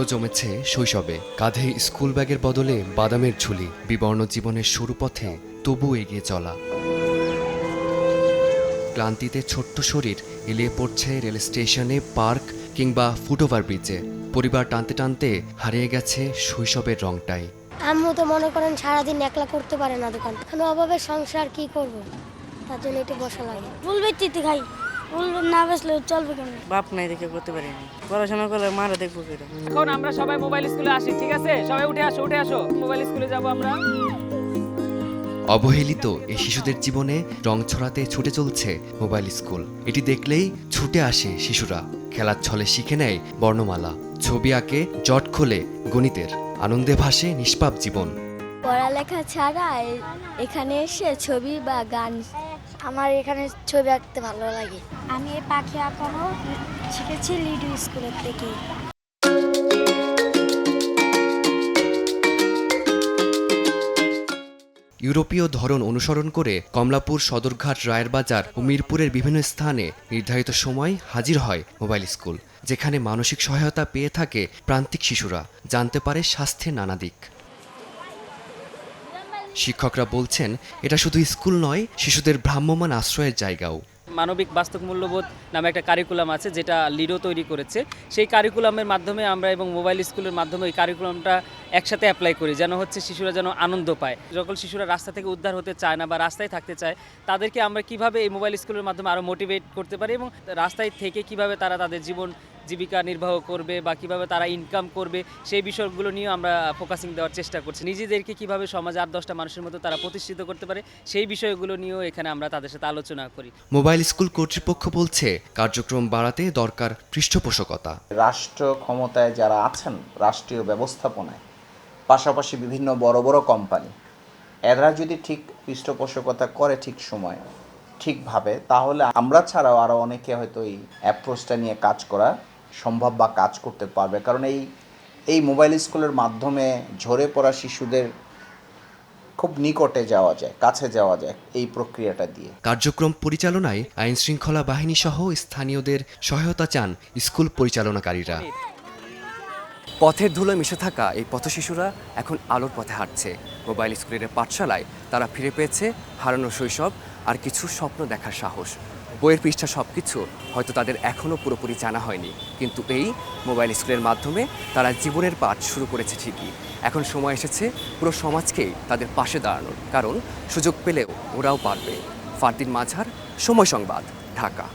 ধুলো জমেছে শৈশবে, কাঁধে স্কুল ব্যাগের বদলে বাদামের ঝুলি, বিবর্ণ জীবনের সরু পথে তবু এগিয়ে চলা। ক্লান্তিতে ছোট্ট শরীর এলিয়ে পড়ছে রেল স্টেশনে, পার্ক কিংবা ফুটওভার ব্রিজে। পরিবার টানতে টানতে হারিয়ে গেছে শৈশবের রংটাই। আম্মু তো মনে করেন সারাদিন একলা করতে পারে না দোকান, কোনো অভাবে সংসার কি করব, তার জন্য একটু বসা লাগে। ফুল বেচতে খাই, ফুল না বেচলে চলবে কেমন? বাপ নাই দেখে করতে পারিনি, পড়াশোনা করলে মারা দেখবো কেটে। এখন আমরা সবাই মোবাইল স্কুলে আসি, ঠিক আছে? সবাই উঠে আসো মোবাইল স্কুলে যাব আমরা। অবহেলিত এই শিশুদের জীবনে রং ছড়াতে ছুটে চলছে মোবাইল স্কুল। এটি দেখলেই ছুটে আসে শিশুরা, খেলার ছলে শিখে নেয় বর্ণমালা, ছবি আঁকে, জট খোলে গণিতের, আনন্দে ভাসে নিষ্পাপ জীবন। পড়ালেখা ছাড়া এখানে এসে ছবি বা গান, আমার এখানে ছবি আঁকতে ভালো লাগে। আমি এই পাখি আঁকানো শিখেছি লিডু স্কুলের থেকে। ইউরোপীয় ধরন অনুসরণ করে কমলাপুর, সদরঘাট, রায়েরবাজার ও মিরপুরের বিভিন্ন স্থানে নির্ধারিত সময় হাজির হয় মোবাইল স্কুল, যেখানে মানসিক সহায়তা পেয়ে থাকে প্রান্তিক শিশুরা, জানতে পারে স্বাস্থ্যের নানা দিক। শিক্ষকরা বলছেন, এটা শুধু স্কুল নয়, শিশুদের ভ্রাম্যমাণ আশ্রয়ের জায়গাও। মানবিক বাস্তব মূল্যবোধ নামে একটা কারিকুলাম আছে, যেটা লিডো তৈরি করেছে। সেই কারিকুলামের মাধ্যমে আমরা এবং মোবাইল স্কুলের মাধ্যমে এই কারিকুলামটা একসাথে অ্যাপ্লাই করি, যেন হচ্ছে শিশুরা যেন আনন্দ পায়। যখন শিশুরা রাস্তা থেকে উদ্ধার হতে চায় না বা রাস্তায় থাকতে চায়, তাদেরকে আমরা কিভাবে এই মোবাইল স্কুলের মাধ্যমে আরও মোটিভেট করতে পারি এবং রাস্তায় থেকে কিভাবে তারা তাদের জীবিকা নির্বাহ করবে বা কিভাবে তারা ইনকাম করবে, সেই বিষয়গুলো নিয়ে আমরা ফোকাসিং দেওয়ার চেষ্টা করছি। নিজেদেরকে কিভাবে সমাজে 8-10টা মানুষের মতো তারা প্রতিষ্ঠিত করতে পারে, সেই বিষয়গুলো নিয়েও এখানে আমরা তাদের সাথে আলোচনা করি। মোবাইল স্কুল কর্তৃপক্ষ বলছে, কার্যক্রম বাড়াতে দরকার পৃষ্ঠপোষকতা। রাষ্ট্র ক্ষমতায় যারা আছেন, রাষ্ট্রীয় ব্যবস্থাপনায়, পাশাপাশি বিভিন্ন বড় বড় কোম্পানি, এরা যদি ঠিক পৃষ্ঠপোষকতা করে ঠিক সময় ঠিকভাবে, তাহলে আমরা ছাড়াও আরও অনেকে হয়তো এই অ্যাপ্রোচটা নিয়ে কাজ করা সম্ভব বা কাজ করতে পারবে। কারণ এই মোবাইল স্কুলের মাধ্যমে ঝরে পড়া শিশুদের খুব নিকটে যাওয়া যায়, কাছে যাওয়া যায় এই প্রক্রিয়াটা দিয়ে। কার্যক্রম পরিচালনায় আইন শৃঙ্খলা বাহিনী সহ স্থানীয়দের সহায়তা চান স্কুল পরিচালনাকারীরা। পথের ধুলো মিশে থাকা এই পথশিশুরা এখন আলোর পথে হাঁটছে। মোবাইল স্কুলের পাঠশালায় তারা ফিরে পেয়েছে হারানো শৈশব আর কিছু স্বপ্ন দেখার সাহস। বইয়ের পৃষ্ঠা সবকিছু হয়তো তাদের এখনও পুরোপুরি জানা হয়নি, কিন্তু এই মোবাইল স্কুলের মাধ্যমে তারা জীবনের পাঠ শুরু করেছে ঠিকই। এখন সময় এসেছে পুরো সমাজকেই তাদের পাশে দাঁড়ানোর, কারণ সুযোগ পেলেও ওরাও পারবে। ফারদিন মাঝার, সময় সংবাদ, ঢাকা।